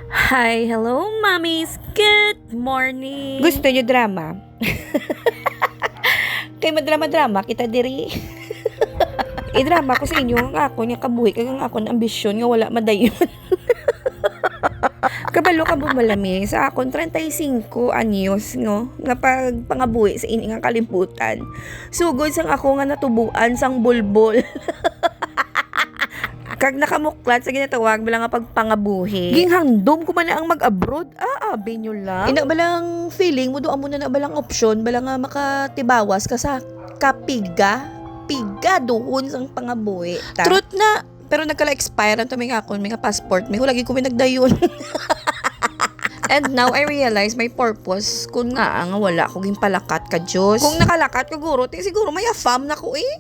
Hi, hello, mommies. Good morning. Gusto nyo drama? Kay madrama-drama kita diri. I-drama ko sa inyo ang ako niya kabuhi kag ang ako na ambisyon nga wala madayon. Kabalo ka bumalami sa akon 35 anyos no nga pagpangabuhi sa ini nga kalimputan. Sugod sang ako nga natubuan sang bulbol. Kag nakamuklat sa ginatawag bala nga pagpangabuhi. Ginghangdom ko man na ang mag-abroad. Abi nyo lang. Ina balang feeling mo doon mo na balang option bala nga makatibawas ka sa kapiga. Piga doon sang pangabuhi. Truth na. Pero nagkala-expire ang tuming akon, mga passport. May hulagi ko nagdayon. And now I realize my purpose kung nga wala ko ginpalakat ka Diyos. Kung nakalakat ka guro, siguro may afam na ko eh.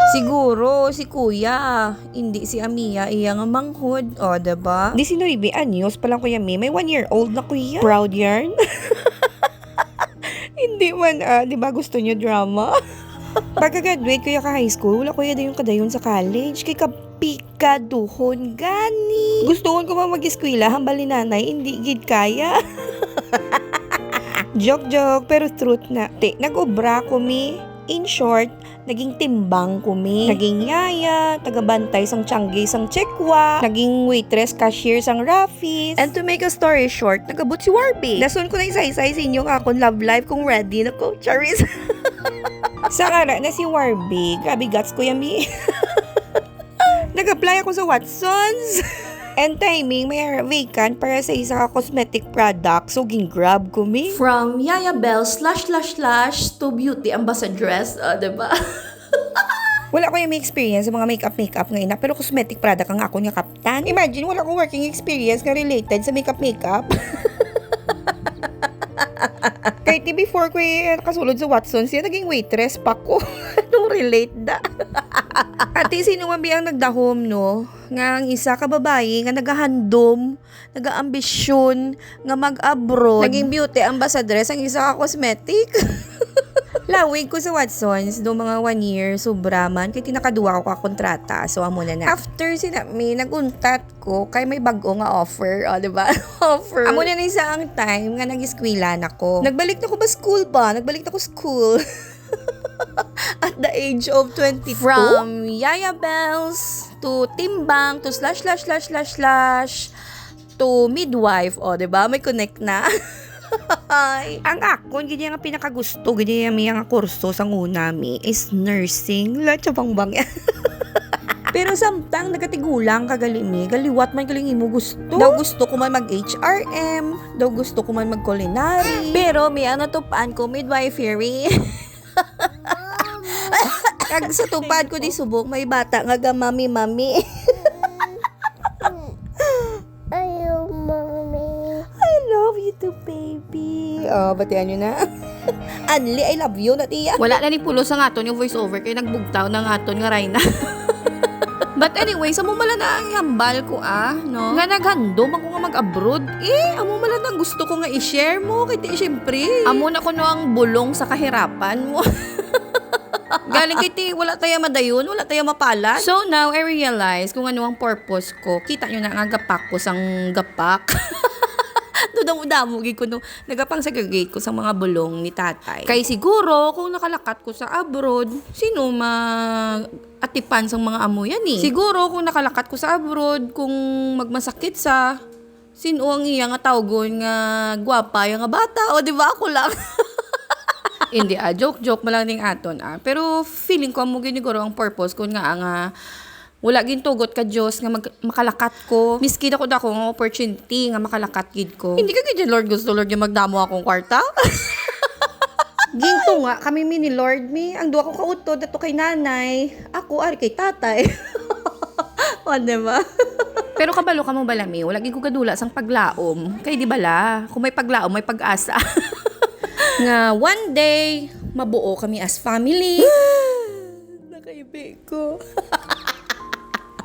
Siguro, si kuya. Hindi si Amiya, iya nga manghod. O, diba? Di si Noybe anyos palang kuya Mi. May 1-year-old na kuya. Proud yarn? Hindi man, diba gusto nyo drama? Pagka-graduate kuya ka high school, wala kuya din yung kadayon sa college. Kay kapika duhon gani. Gustoon ko ba mag-eskwela, hambal ni nanay, hindi gid kaya. Joke, pero truth na. Nag-obra ko Mi. In short, naging timbang kumi. Naging yaya, tagabantay sang tiyangge sang Chekwa, naging waitress, cashier sang Raffis. And to make a story short, nagabot si Warby. Dasun ko na isaysay sa inyo nga akong love life kung ready na ko, Charis. Sa kara na si Warby, grabe guts ko yami. Nag-apply ako sa Watsons. And timing, may vacant para sa isa ka cosmetic product. So, ging-grab ko mi. From Yaya Bell / to beauty ambassadress, diba? Wala ko yung may experience sa mga makeup ngayon na, pero cosmetic product ang ako niya kaptan. Imagine, wala ko working experience na related sa makeup. Kahit before ko nakasulod sa Watsons, yan naging waitress pa ko. Anong relate da? Ate, sino man biyang nagdahom, no? Nga ang isa ka babae, nga nagahandom, nagaambisyon, nga mag-abroad. Naging beauty ambassadress, ang isa ka cosmetic. Lawig ko sa Watsons, do mga 1 year, sobra man, kaya tinakaduwa ko kontrata. So, amo na. After sinami, naguntat ko, kay may bago nga offer, diba? Offer. Amo na isa ang time nga nag-eskwela na ko. Nagbalik na ko ba school ba? Nagbalik na ko school. At the age of 22. From Yaya Bells to timbang to / to midwife, diba? May connect na. Ang akon, ganyan nga pinakagusto, ganyan nga kurso sa unami is nursing. Lahat sa bangbang. Pero samtang nagatigulang kagalimi, galiwat man galing mo gusto. Daw gusto ko man mag-HRM, daw gusto ko man mag-culinary. Pero may natupaan ko midwifery. Kag sa tupad ko di subok, may bata nga ga mami. I love you too, baby. Batian nyo na. Anli, I love you na tiya. Wala na ni pulos ang aton yung voiceover kay nagbugtaw ng aton nga Rayna. But anyway, sa mumala na ang hambal ko no? Nga naghandom ako nga mag-abroad. Amo mala na gusto ko nga i-share mo kay ti syempre. Amo na ko no ang bulong sa kahirapan mo. Galing kay ti, wala tayo madayon, wala tayo mapalat. So now, I realize kung ano ang purpose ko. Kita nyo na nga gapak ko sang gapak. Dudamo-damo ko no, nagapang segregate ko sa mga bulong ni tatay. Kay siguro, kung nakalakat ko sa abroad, sino atipan sang mga amo yan eh. Siguro, kung nakalakat ko sa abroad, kung magmasakit sa, sino ang iya nga tawgon nga gwapa, yung nga bata, o di ba ako lang? Hindi joke mo lang ning aton Pero feeling ko mo giniguro ang purpose ko nga wala gintugot ka Diyos nga makalakat ko. Miskin ako dako nga opportunity nga makalakat gid ko. Hindi ka gid Lord gusto Lord nga magdamo akong kwarta. Ginto nga, kami ni Lord mi. Ang duwa ko kautod ato kay nanay. Ako ari kay tatay. O, diba? Pero kabalo ka mo balami, wala gid ko kadula sang paglaom. Kay di bala, kung may paglaom may pag-asa. Nga one day, mabuo kami as family. Nakaibig ko.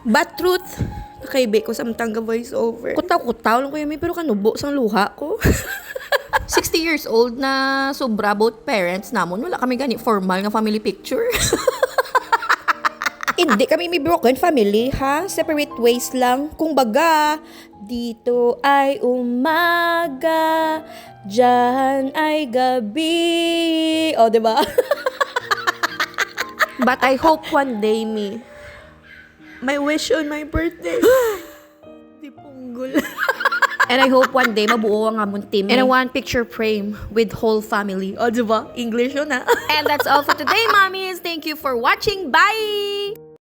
But truth, nakaibig ko sa matangga voice over. Kutaw lang ko yami, pero kanubo sang luha ko. 60 years old na sobra both parents namon, wala kami gani formal nga family picture. Hindi kami may broken family, ha? Separate ways lang. Kung baga, Dito ay umaga, diyan ay gabi. O, diba? But I hope one day, me, my wish on my birthday. Di punggol. And I hope one day mabuo ang among team. And a one picture frame with whole family. O, diba? English yun, ha? And that's all for today, mommies. Thank you for watching. Bye!